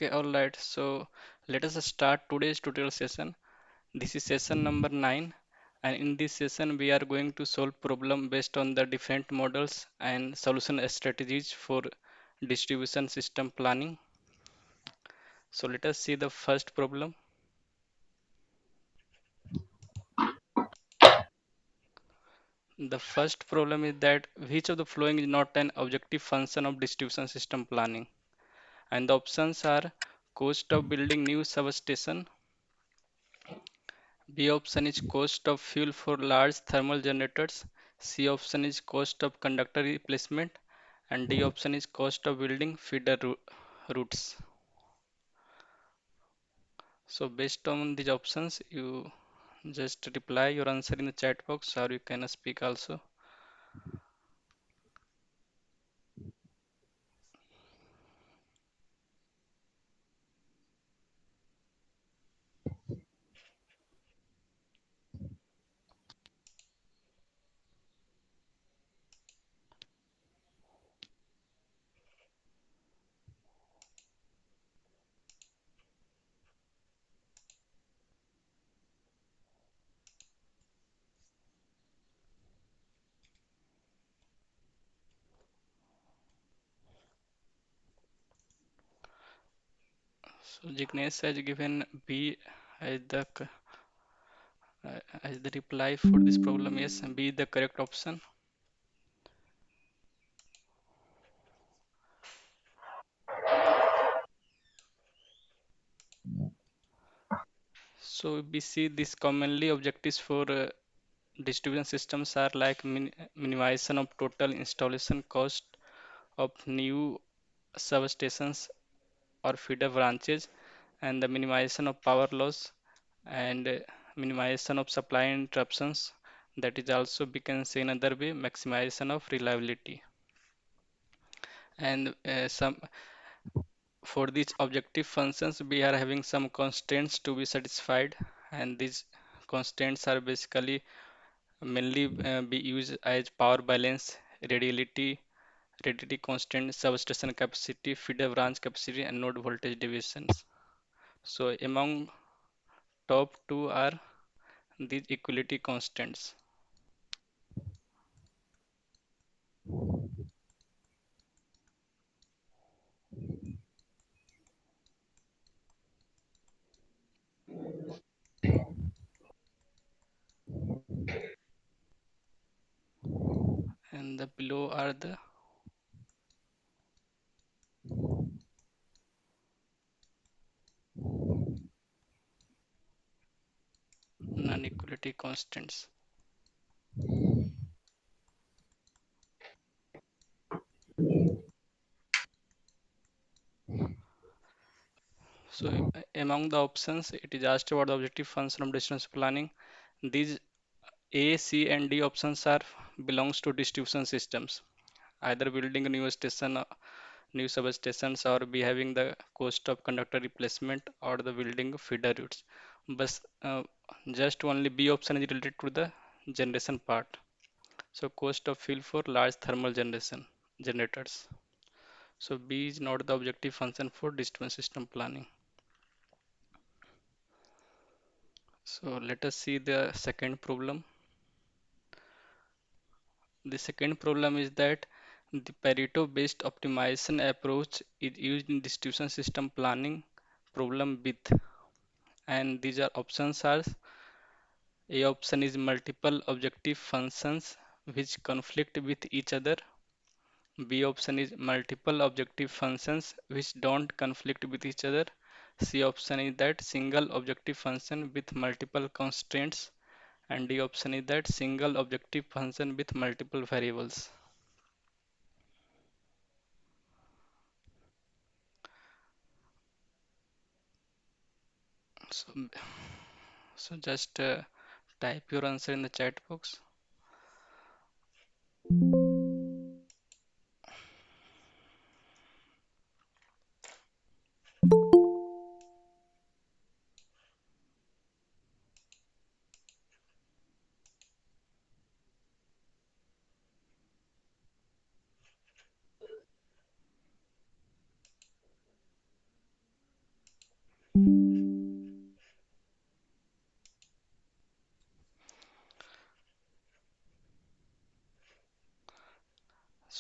Okay, all right. So let us start today's tutorial session. This is session number 9, and in this session we are going to solve problem based on the different models and solution strategies for distribution system planning. So let us see the first problem. The first problem is that which of the following is not an objective function of distribution system planning? And the options are cost of building new substation. B option is cost of fuel for large thermal generators. C option is cost of conductor replacement. And D option is cost of building feeder routes. So based on these options, you just reply your answer in the chat box, or you can speak also. So Jignesh has given B as the reply for this problem. Yes, B is the correct option. So we see this commonly objectives for distribution systems are like minimization of total installation cost of new substations or feeder branches, and the minimization of power loss, and minimization of supply interruptions. That is also we can say another way, maximization of reliability. And some for these objective functions we are having some constraints to be satisfied, and these constraints are basically mainly be used as power balance, radiality, rigidity constant, substation capacity, feeder branch capacity, and node voltage deviations. So among top two are these equality constants. And the below are the non-equality constants. So among the options, it is asked about the objective function of distance planning. These A, C, and D options are belongs to distribution systems. Either building a new station, new substations, or be having the cost of conductor replacement, or the building feeder routes. But just only B option is related to the generation part. So cost of fuel for large thermal generation generators. So B is not the objective function for distribution system planning. So let us see the second problem. The second problem is that the Pareto-based optimization approach is used in distribution system planning problem with, and these are options are: A option is multiple objective functions which conflict with each other. B option is multiple objective functions which don't conflict with each other. C option is that single objective function with multiple constraints. And D option is that single objective function with multiple variables. So, so just type your answer in the chat box.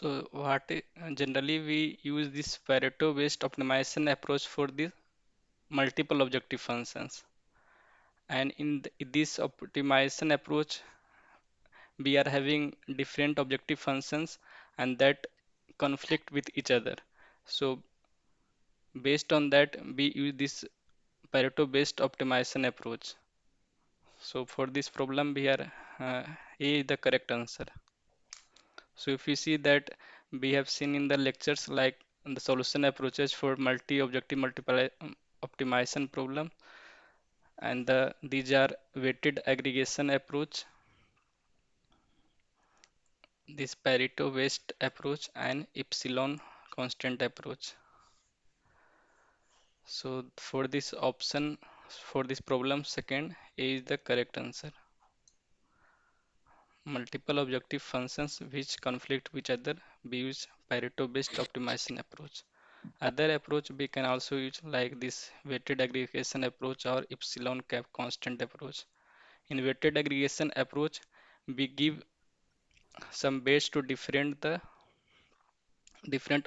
So generally we use this Pareto based optimization approach for the multiple objective functions. And in this optimization approach, we are having different objective functions and that conflict with each other. So based on that, we use this Pareto based optimization approach. So for this problem, we are A is the correct answer. So if you see that we have seen in the lectures like the solution approaches for multi-objective multiply optimization problem, and these are weighted aggregation approach, this Pareto based approach, and epsilon constant approach. So for this option, for this problem, second A is the correct answer. Multiple objective functions which conflict with each other, we use Pareto based optimization approach. Other approach we can also use like this weighted aggregation approach or epsilon cap constant approach. In weighted aggregation approach, we give some weights to different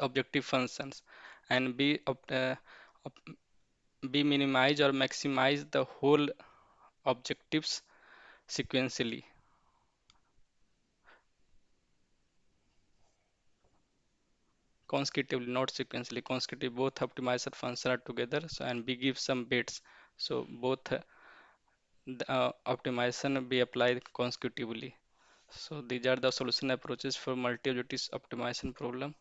objective functions, and op- we minimize or maximize the whole objectives sequentially. Consecutively, not sequentially. Consecutively, both optimizer functions are together, so and we give some weights. So both the optimization be applied consecutively. So these are the solution approaches for multi-objective optimization problem.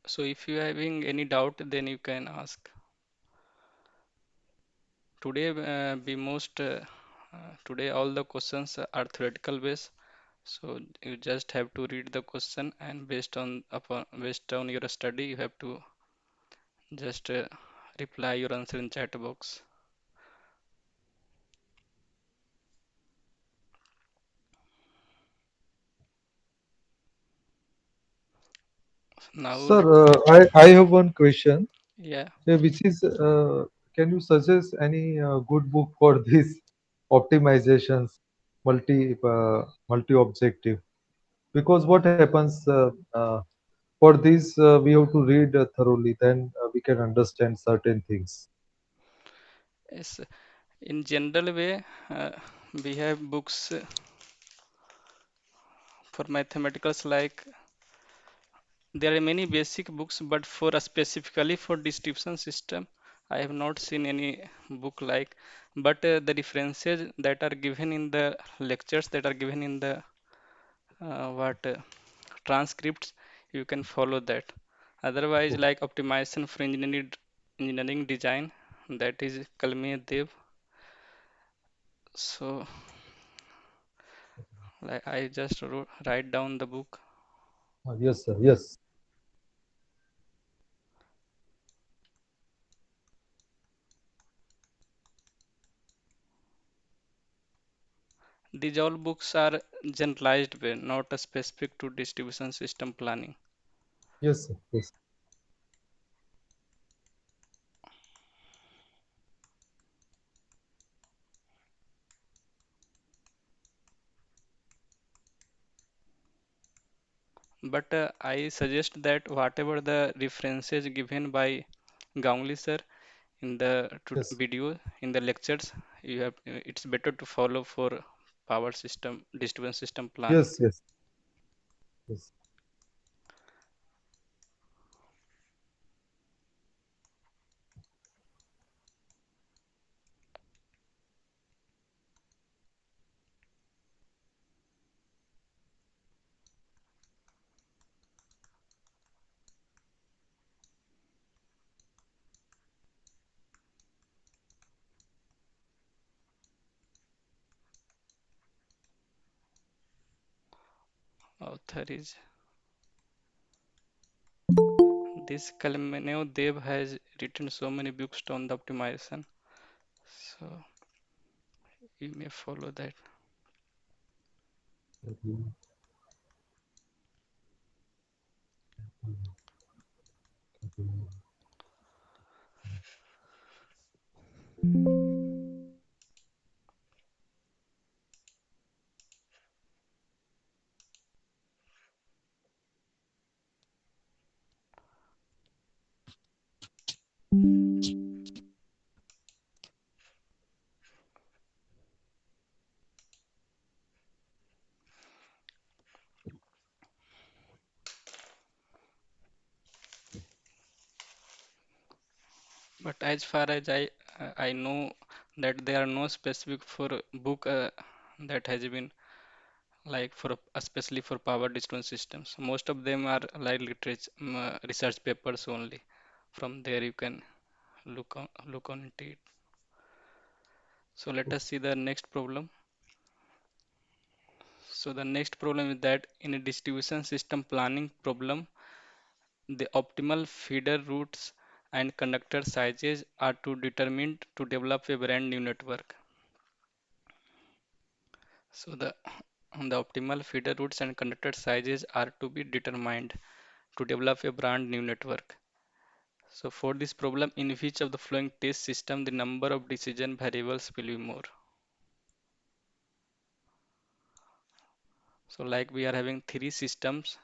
So if you are having any doubt, then you can ask. Today, today all the questions are theoretical based. So you just have to read the question, and based on your study, you have to just reply your answer in chat box. Now, Sir, I have one question, yeah, which is, can you suggest any good book for this optimizations, multi objective? Because what happens for this, we have to read thoroughly, then we can understand certain things. yes. In general way, we have books for mathematicals like there are many basic books, but for specifically for distribution system, I have not seen any book like. But the references that are given in the lectures that are given in the what transcripts, you can follow that. Otherwise, Okay. like optimization for engineering design, that is Kalmi Dev. So like I just write down the book. Yes, sir. Yes. These all books are generalized way, not specific to distribution system planning. Yes, sir. Yes. But I suggest that whatever the references given by Gaungli sir in the Yes. video in the lectures, you have it's better to follow for power system distribution system planning. Yes. Yes. Yes. Author is this Kalmaneo Dev has written so many books on the optimization, so you may follow that. But as far as I know that there are no specific for book that has been like for especially for power distribution systems. Most of them are like literature research papers only. From there you can look on it. So let us see the next problem. So the next problem is that in a distribution system planning problem, the optimal feeder routes and conductor sizes are to determined to develop a brand new network. So the optimal feeder routes and conductor sizes are to be determined to develop a brand new network. So for this problem, in which of the following test system the number of decision variables will be more? So like we are having three systems.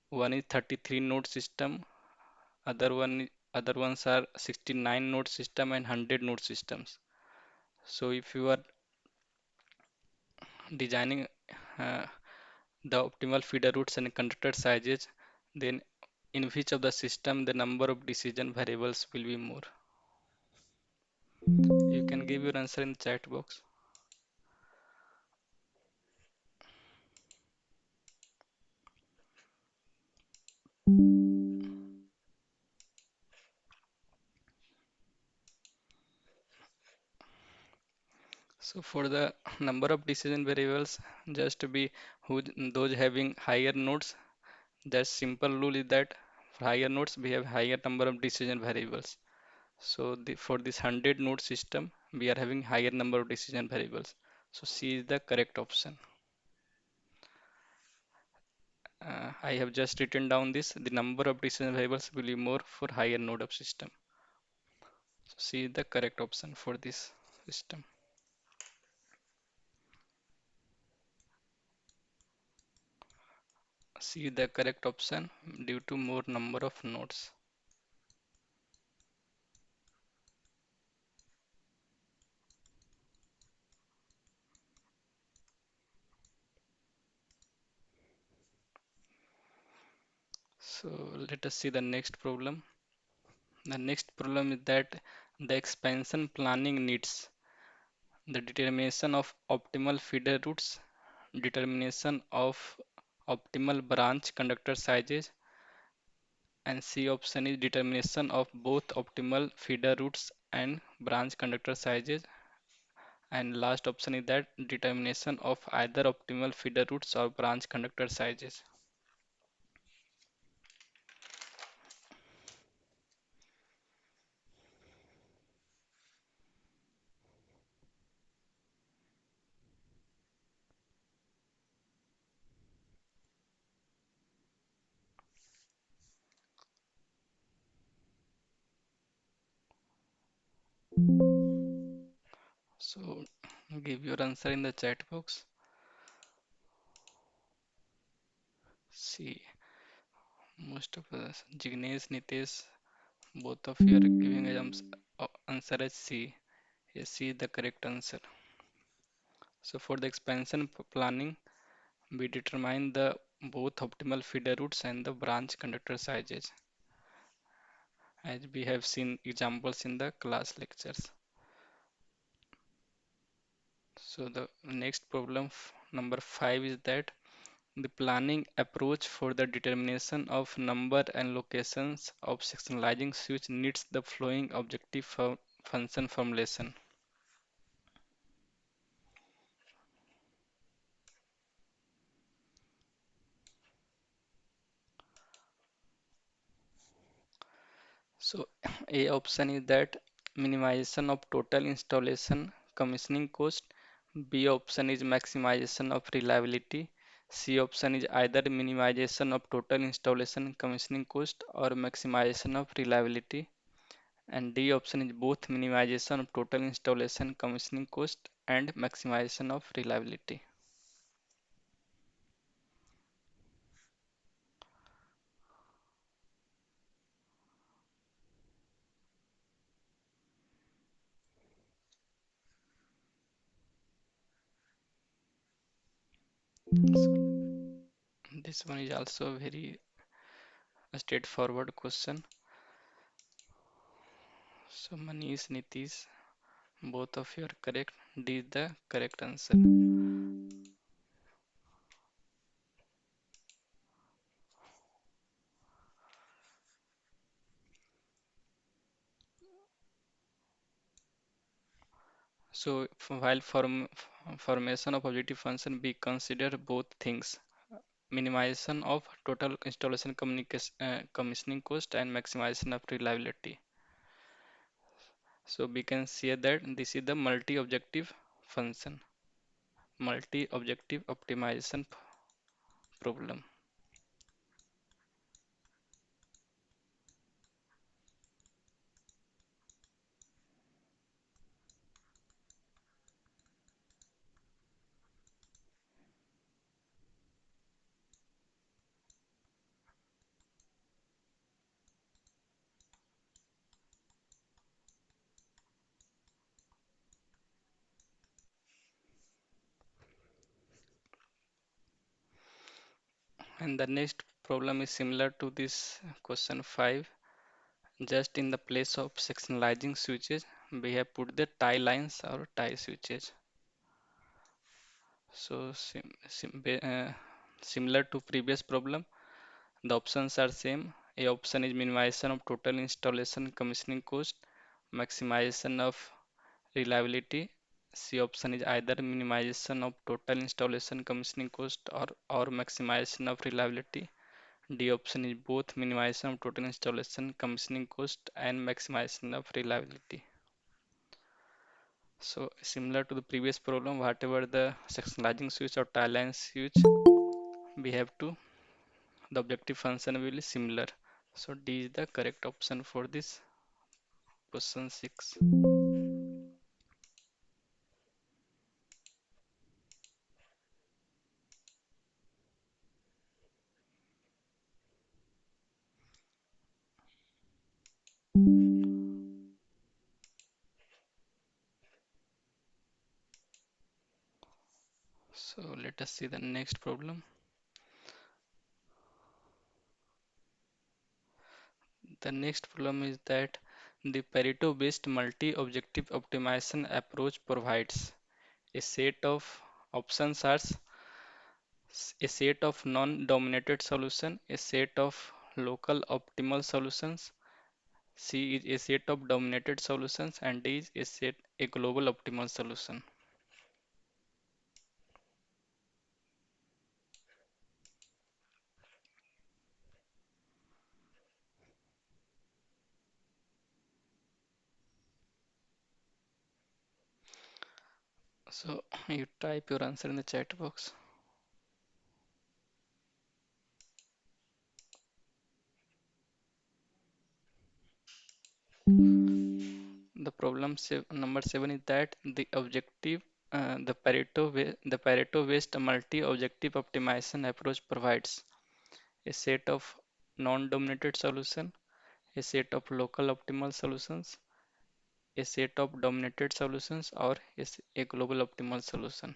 One is 33 node system, other ones are 69 node system and 100 node systems. So if you are designing uh, the optimal feeder routes and conductor sizes, then in which of the system the number of decision variables will be more? You can give your answer in chat box. So for the number of decision variables, just to be those having higher nodes, the simple rule is that for higher nodes we have higher number of decision variables. So for this 100 node system, we are having higher number of decision variables. So C is the correct option. I have just written down this. The number of decision variables will be more for higher node of system. So C is the correct option for this system. C is the correct option due to more number of nodes. So let us see the next problem. The next problem is that the expansion planning needs the determination of optimal feeder routes, determination of optimal branch conductor sizes, and C option is determination of both optimal feeder routes and branch conductor sizes, and last option is that determination of either optimal feeder routes or branch conductor sizes. So give your answer in the chat box. See, most of us, Jignesh, Nitesh, both of you are giving answer as C. Yes, C is the correct answer. So for the expansion planning, we determine the both optimal feeder routes and the branch conductor sizes, as we have seen examples in the class lectures. So the next problem, number 5, is that the planning approach for the determination of number and locations of sectionalizing switch needs the following objective function formulation. So A option is that minimization of total installation commissioning cost. B option is maximization of reliability. C option is either minimization of total installation commissioning cost or maximization of reliability. And D option is both minimization of total installation commissioning cost and maximization of reliability. So this one is also a very straightforward question. So Manish, Nitish, both of you are correct. D is the correct answer. So while formation of objective function, we consider both things: minimization of total installation commissioning cost and maximization of reliability. So we can see that this is the multi-objective function, multi-objective optimization problem. And the next problem is similar to this question 5. Just in the place of sectionalizing switches, we have put the tie lines or tie switches. So similar to previous problem, the options are same. A option is minimization of total installation commissioning cost, maximization of reliability. C option is either minimization of total installation commissioning cost or maximization of reliability. D option is both minimization of total installation commissioning cost and maximization of reliability. So similar to the previous problem, whatever the sectionalizing switch or tie line switch, we have to the objective function will be similar. So D is the correct option for this question 6. So let us see the next problem. The next problem is that the Pareto-based multi-objective optimization approach provides a set of options as a set of non-dominated solution, a set of local optimal solutions, C is a set of dominated solutions, and D is a global optimal solution. So you type your answer in the chat box. The problem number 7 is that the Pareto-based multi-objective optimization approach provides a set of non-dominated solution, a set of local optimal solutions, a set of dominated solutions, or a global optimal solution.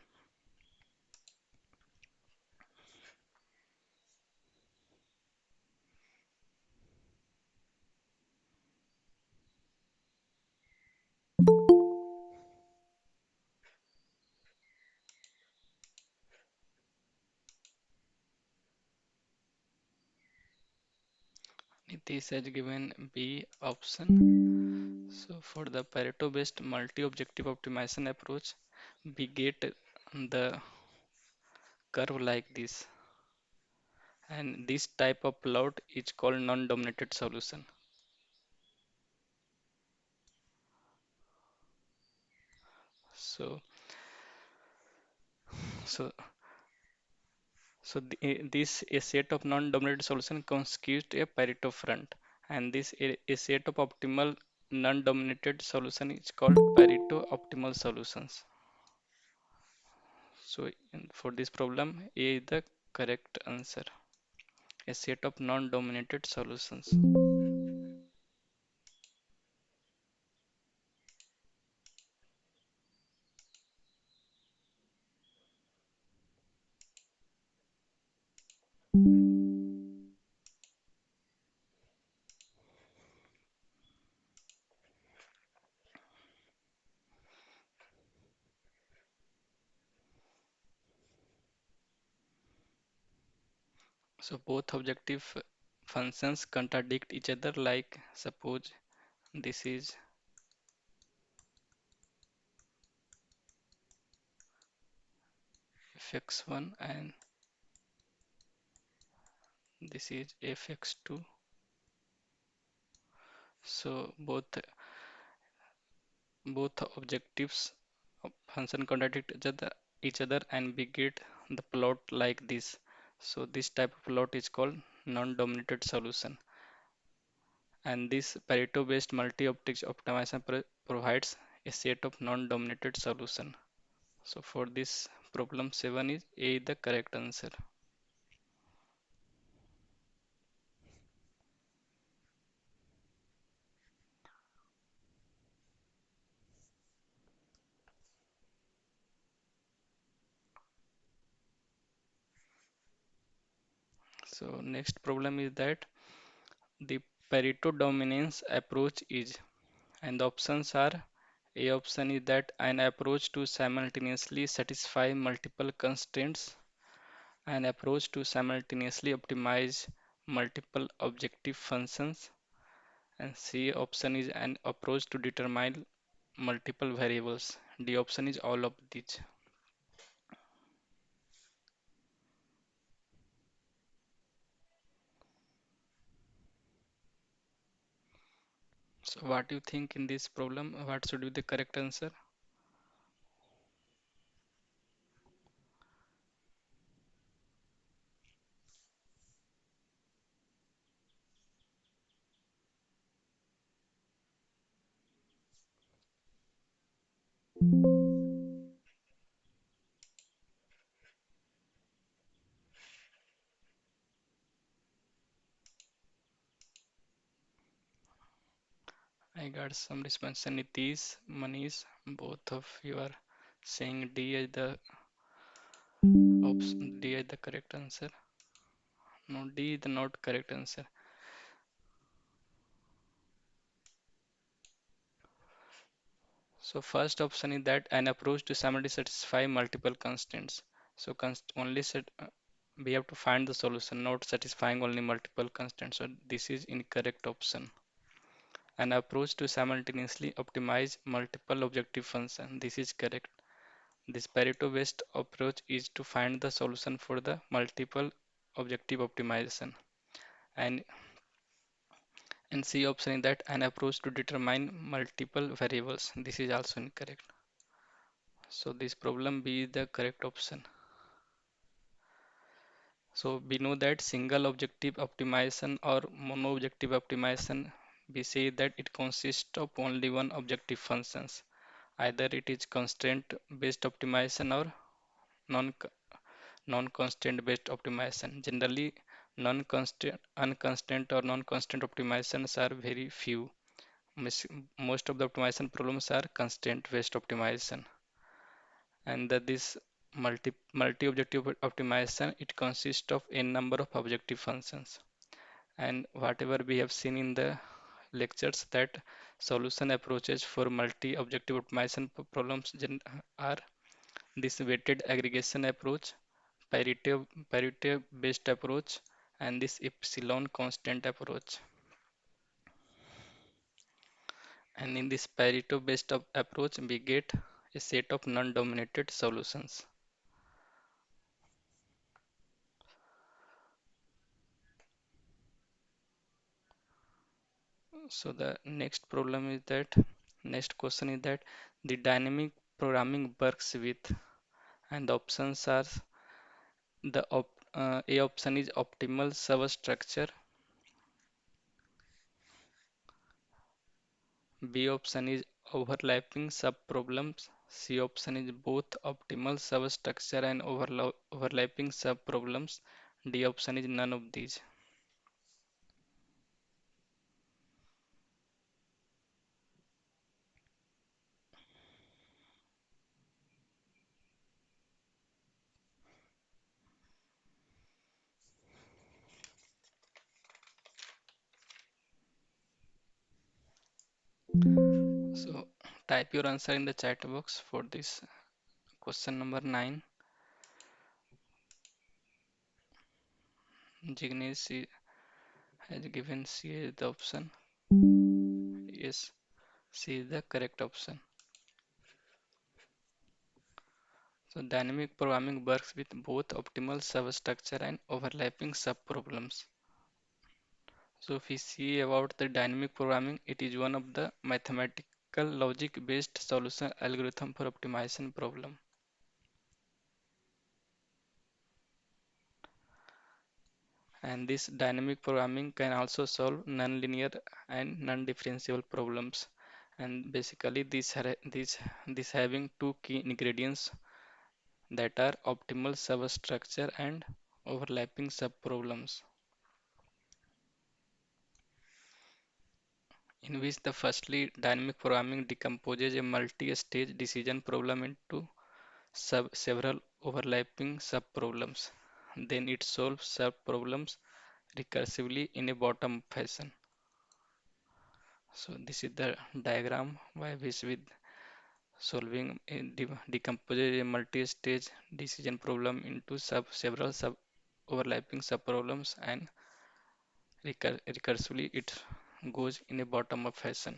This has given B option. So for the Pareto-based multi-objective optimization approach, we get the curve like this, and this type of plot is called non-dominated solution. So, so, this a set of non-dominated solution constitutes a Pareto front, and this a set of optimal non-dominated solution is called Pareto optimal solutions. So for this problem, A is the correct answer. A set of non-dominated solutions. So both objective functions contradict each other, like suppose this is fx1 and this is fx2. So both objectives of function contradict each other and we get the plot like this. So this type of plot is called non-dominated solution. And this Pareto based multi-optics optimization provides a set of non-dominated solution. So for this problem 7 is A the correct answer. So next problem is that the Pareto dominance approach is, and the options are: A option is that an approach to simultaneously satisfy multiple constraints, an approach to simultaneously optimize multiple objective functions, and C option is an approach to determine multiple variables. D option is all of these. So what do you think in this problem? What should be the correct answer? I got some response. Nitish, Manish, both of you are saying D is the correct answer. No, D is the not correct answer. So first option is that an approach to simultaneously satisfy multiple constraints. So only set we have to find the solution, not satisfying only multiple constraints. So this is incorrect option. An approach to simultaneously optimize multiple objective functions. This is correct. This Pareto-based approach is to find the solution for the multiple objective optimization. And C option is that an approach to determine multiple variables. This is also incorrect. So this problem B is the correct option. So we know that single objective optimization or mono objective optimization, we say that it consists of only one objective functions. Either it is constraint based optimization or non non-constraint based optimization. Generally, non-constraint, unconstraint or non-constraint optimizations are very few. Most of the optimization problems are constraint based optimization. And that this multi-objective optimization, it consists of n number of objective functions. And whatever we have seen in the lectures, that solution approaches for multi-objective optimization problems are this weighted aggregation approach, Pareto based approach, and this epsilon constant approach. And in this Pareto based approach, we get a set of non-dominated solutions. So the next question is that the dynamic programming works with, and the options are A option is optimal substructure, B option is overlapping subproblems. C option is both optimal substructure and overlapping subproblems. D option is none of these. So type your answer in the chat box for this question number 9. Jignesh has given C as the option. Yes, C is the correct option. So dynamic programming works with both optimal substructure and overlapping subproblems. So if we see about the dynamic programming, it is one of the mathematical logic based solution algorithm for optimization problem. And this dynamic programming can also solve nonlinear and non-differentiable problems. And basically this having two key ingredients that are optimal substructure and overlapping subproblems, in which the firstly dynamic programming decomposes a multi-stage decision problem into several overlapping subproblems. Then it solves subproblems recursively in a bottom fashion. So this is the diagram by which with solving a decomposes a multi-stage decision problem into several overlapping subproblems, and recursively it goes in a bottom up fashion.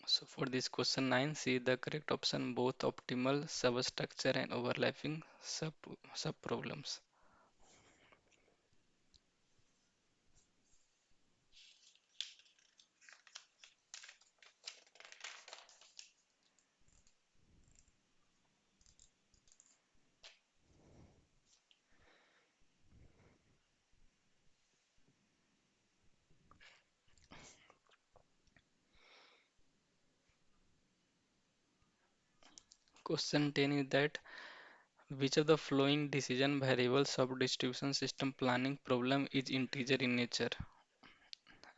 So for this question 9, see the correct option, both optimal substructure and overlapping subproblems. Question 10 is that which of the following decision variables of distribution system planning problem is integer in nature?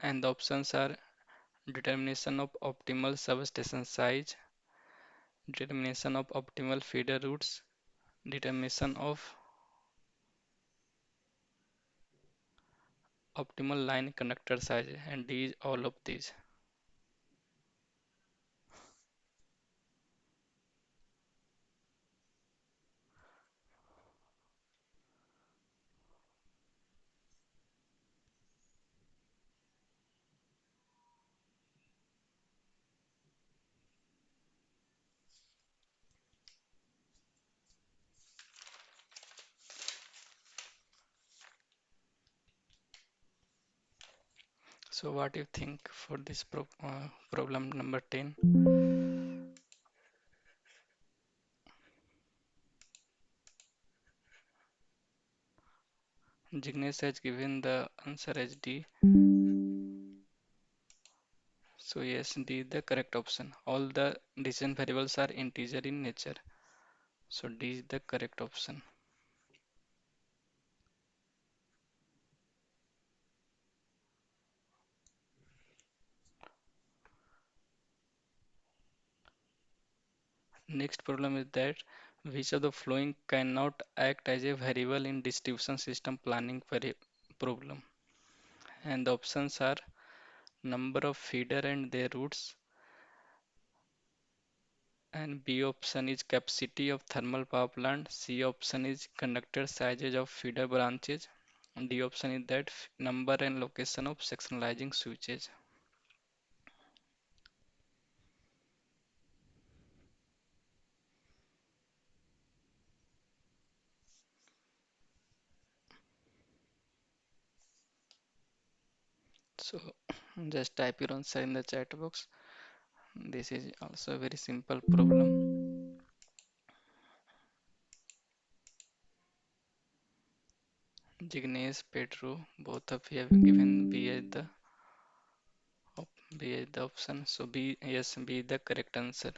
And the options are determination of optimal substation size, determination of optimal feeder routes, determination of optimal line conductor size, and these all of these. So what do you think for this problem number 10? Jignesh has given the answer as D. So yes, D is the correct option. All the decision variables are integer in nature. So D is the correct option. Next problem is that which of the following cannot act as a variable in distribution system planning problem? And the options are number of feeder and their routes, and B option is capacity of thermal power plant, C option is conductor sizes of feeder branches, and D option is that number and location of sectionalizing switches. So just type your answer in the chat box. This is also a very simple problem. Jignesh, Pedro, both of you have given B as the option. So B, yes, B is the correct answer.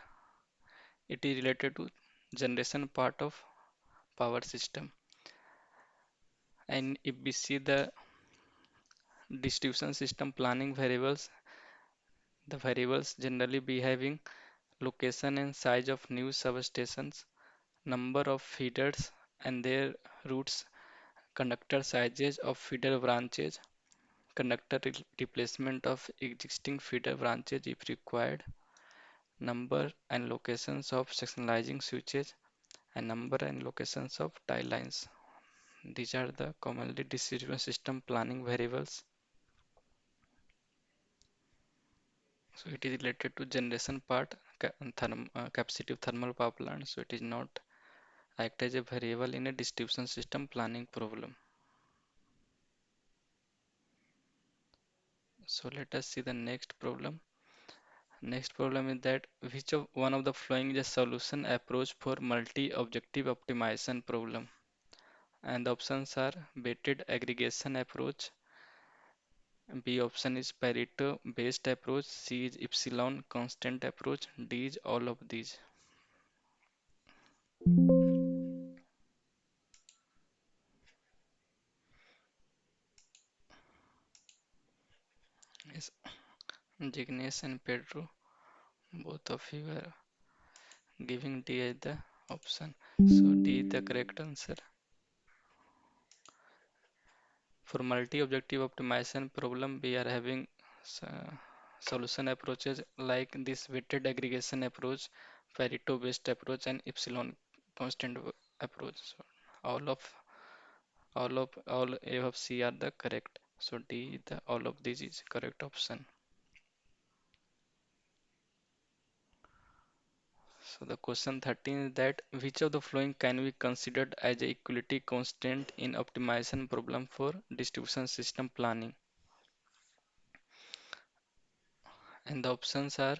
It is related to generation part of power system. And if we see the distribution system planning variables, the variables generally be having location and size of new substations, number of feeders and their routes, conductor sizes of feeder branches, conductor replacement of existing feeder branches if required, number and locations of sectionalizing switches, and number and locations of tie lines. These are the commonly distribution system planning variables. So it is related to generation part, capacity of thermal power plant. So it is not act as a variable in a distribution system planning problem. So let us see the next problem. Next problem is that which of one of the following is a solution approach for multi-objective optimization problem? And the options are weighted aggregation approach, B option is Pareto based approach, C is epsilon constant approach, D is all of these. Yes, Jignesh and Pedro, both of you are giving D as the option. So D is the correct answer. For multi-objective optimization problem, we are having uh, solution approaches like this weighted aggregation approach, Pareto-based approach, and epsilon constant approach. So all A of C are the correct. So D, the all of these is correct option. So the question 13 is that which of the following can be considered as a equality constant in optimization problem for distribution system planning? And the options are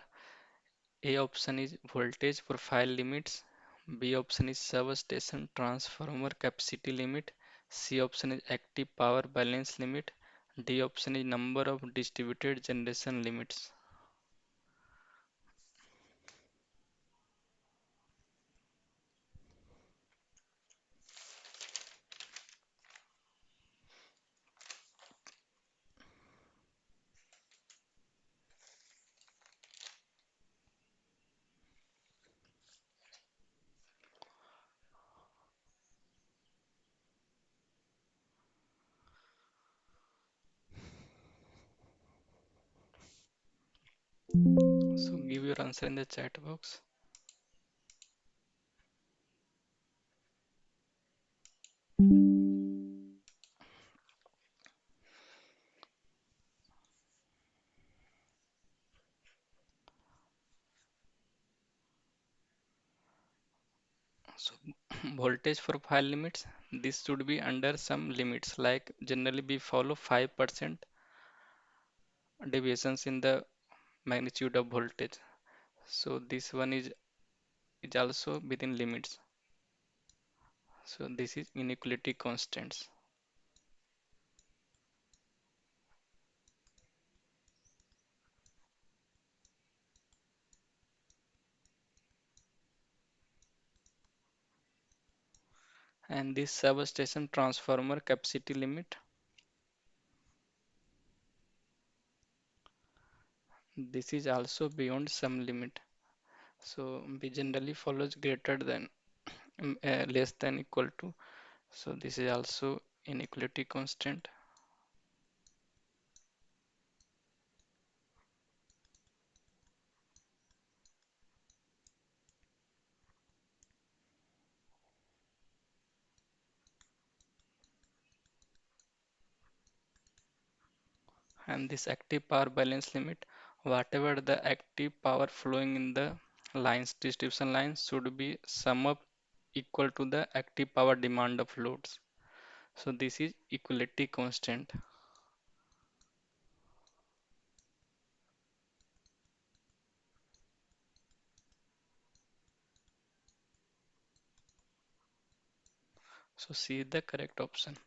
A option is voltage profile limits, B option is substation transformer capacity limit, C option is active power balance limit, D option is number of distributed generation limits. So give your answer in the chat box. So voltage profile limits, this should be under some limits like generally we follow 5% deviations in the magnitude of voltage. So this one is also within limits. So this is inequality constants. And this substation transformer capacity limit, this is also beyond some limit. So we generally follows greater than less than equal to. So this is also inequality constant. And this active power balance limit, whatever the active power flowing in the lines, distribution lines should be sum up equal to the active power demand of loads. So this is equality constant. So C is the correct option.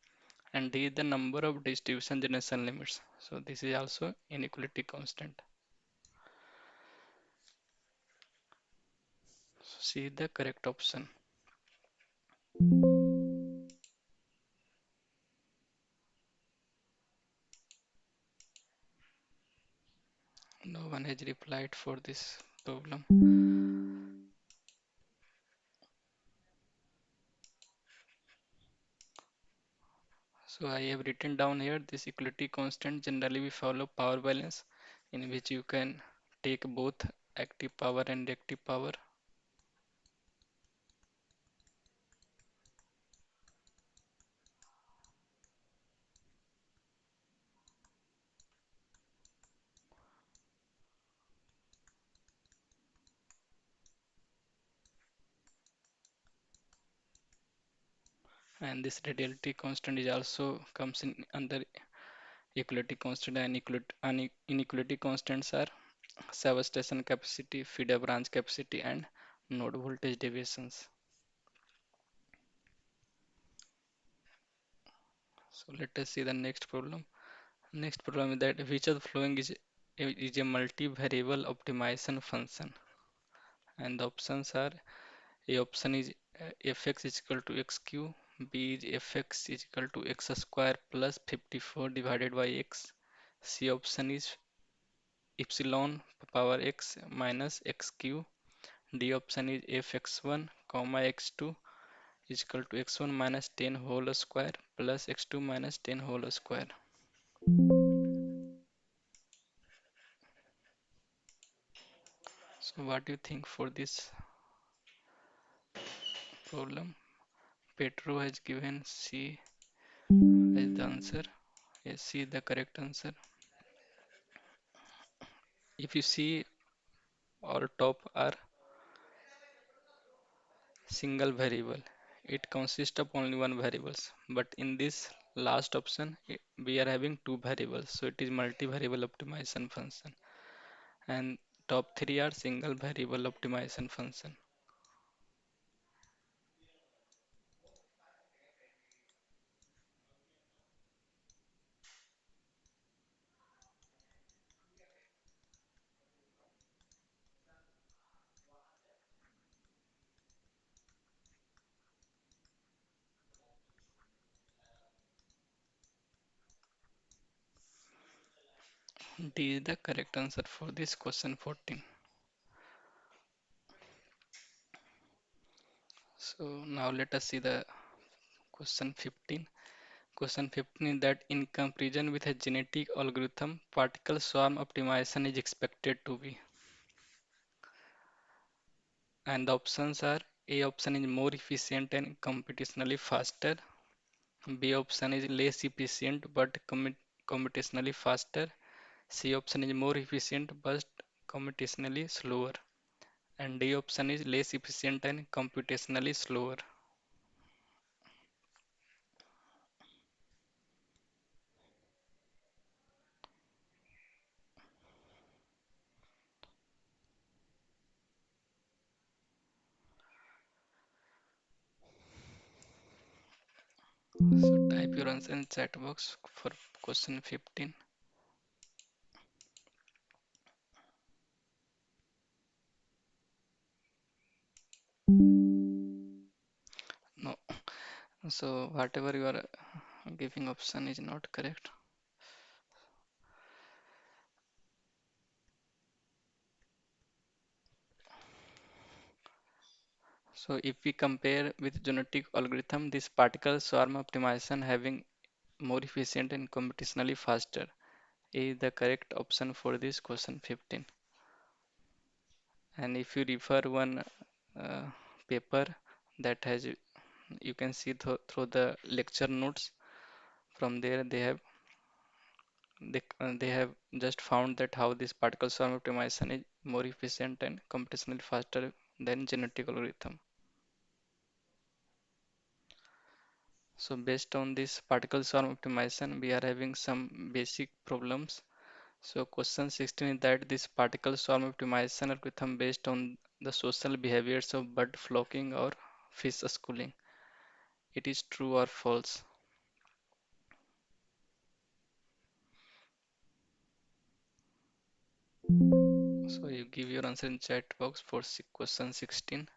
And D is the number of distribution generation limits. So this is also inequality constant. So C is the correct option. No one has replied for this problem. So I have written down here this equality constant. Generally, we follow power balance, in which you can take both active power and reactive power. And this radiality constant is also comes in under equality constant, and inequality constants are substation capacity, feeder branch capacity, and node voltage deviations. So let us see the next problem. Next problem is that which of the following is a multivariable optimization function, and the options are: A option is fx is equal to xq, B is fx is equal to x square plus 54 divided by x, C option is epsilon power x minus xq, D option is fx1 comma x2 is equal to x1 minus 10 whole square plus x2 minus 10 whole square. So what do you think for this problem? Petro has given C as the answer. Yes, C is the correct answer. If you see, our top are single variable. It consists of only one variables. But in this last option, we are having two variables. So it is multivariable optimization function. And top three are single variable optimization function. D is the correct answer for this question 14. So now let us see the question 15. Question 15 is that in comparison with a genetic algorithm, particle swarm optimization is expected to be. And the options are: A option is more efficient and computationally faster. B option is less efficient but computationally faster. C option is more efficient but computationally slower. And D option is less efficient and computationally slower. So type your answer in chat box for question 15. No. So whatever you are giving option is not correct. So if we compare with genetic algorithm, this particle swarm optimization having more efficient and computationally faster is the correct option for this question 15. And if you refer one uh, paper that has, you can see through the lecture notes, from there they have just found that how this particle swarm optimization is more efficient and computationally faster than genetic algorithm. So based on this particle swarm optimization, we are having some basic problems. So question 16 is that this particle swarm optimization algorithm based on the social behaviors of bird flocking or fish schooling. It is true or false? you give your answer in chat box for question 16.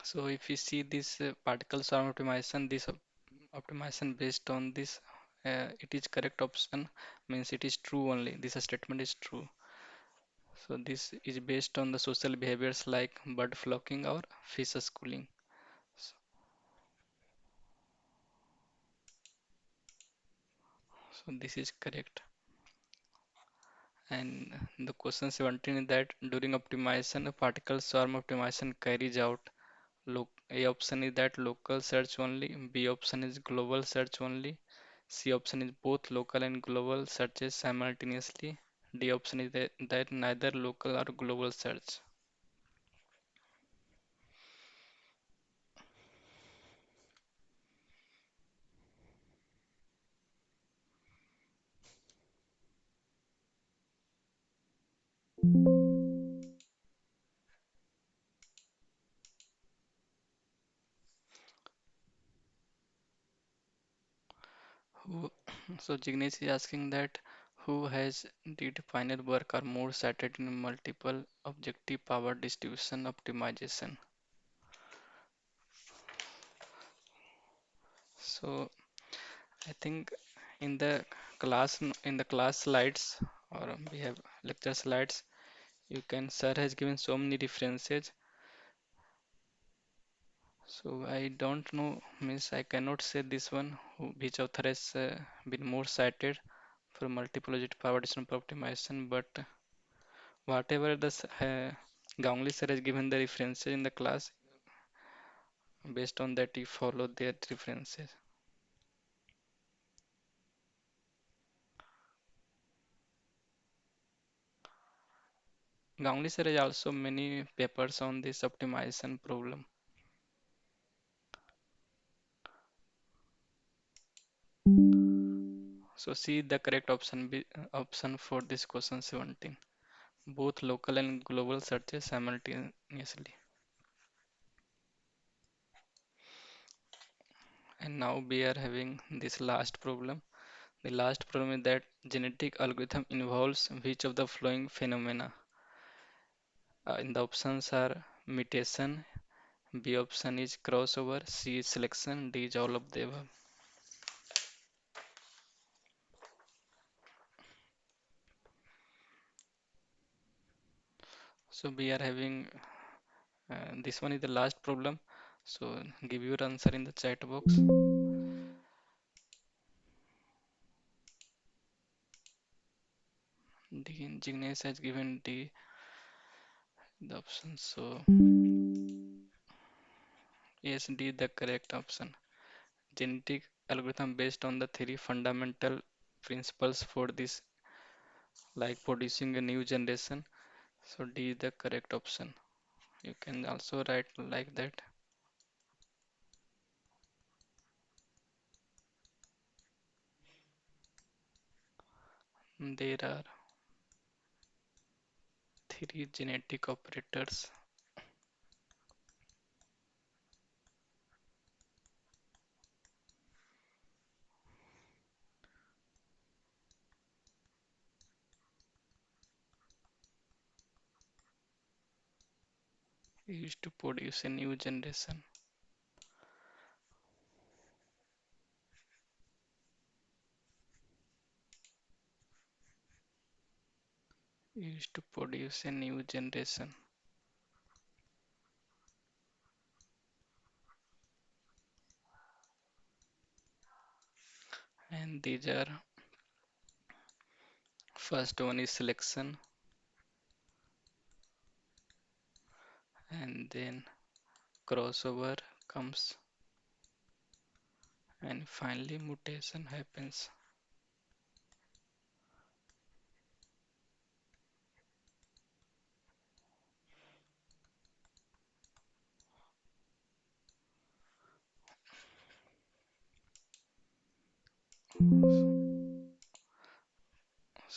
So if you see this particle swarm optimization, this optimization based on this, it is correct option, means it is true only. This statement is true. So this is based on the social behaviors like bird flocking or fish schooling. So, so this is correct. And the question 17 is that during optimization, a particle swarm optimization carries out. A option is that local search only, B option is global search only, C option is both local and global searches simultaneously, D option is that neither local or global search. Who, so Jignesh is asking that who has did final work or more cited in multiple objective power distribution optimization. So I think in the class slides, or we have lecture slides, you can sir has given so many references. So I don't know, means I cannot say this one which author has been more cited for multiple objective power distribution optimization, but whatever Gangli sir has given the references in the class, based on that you follow their references. Gangli sir has also many papers on this optimization problem. So see the correct option for this question 17. Both local and global searches simultaneously. And now we are having this last problem. The last problem is that genetic algorithm involves which of the following phenomena? In the options are mutation, B option is crossover, C is selection, D is all of the above. So we are having this one is the last problem. So give your answer in the chat box. D Jignesh has given D the option. So yes, D the correct option. Genetic algorithm based on the three fundamental principles for this, like producing a new generation. So D is the correct option. You can also write like that. There are three genetic operators used to produce a new generation. Used to produce a new generation. And these are, first one is selection, and then crossover comes, and finally mutation happens.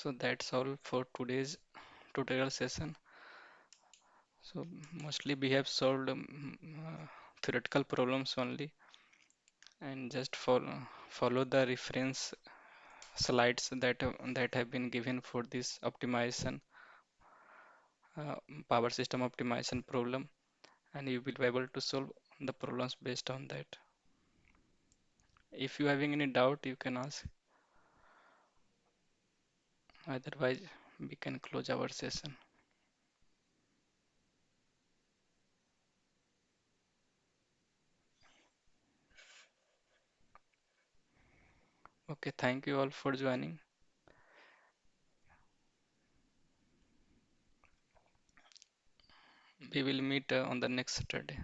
So that's all for today's tutorial session. So mostly we have solved theoretical problems only, and just follow the reference slides that have been given for this optimization, uh, power system optimization problem, and you will be able to solve the problems based on that. If you having any doubt, you can ask. Otherwise, we can close our session. Okay, thank you all for joining. We will meet on the next Saturday.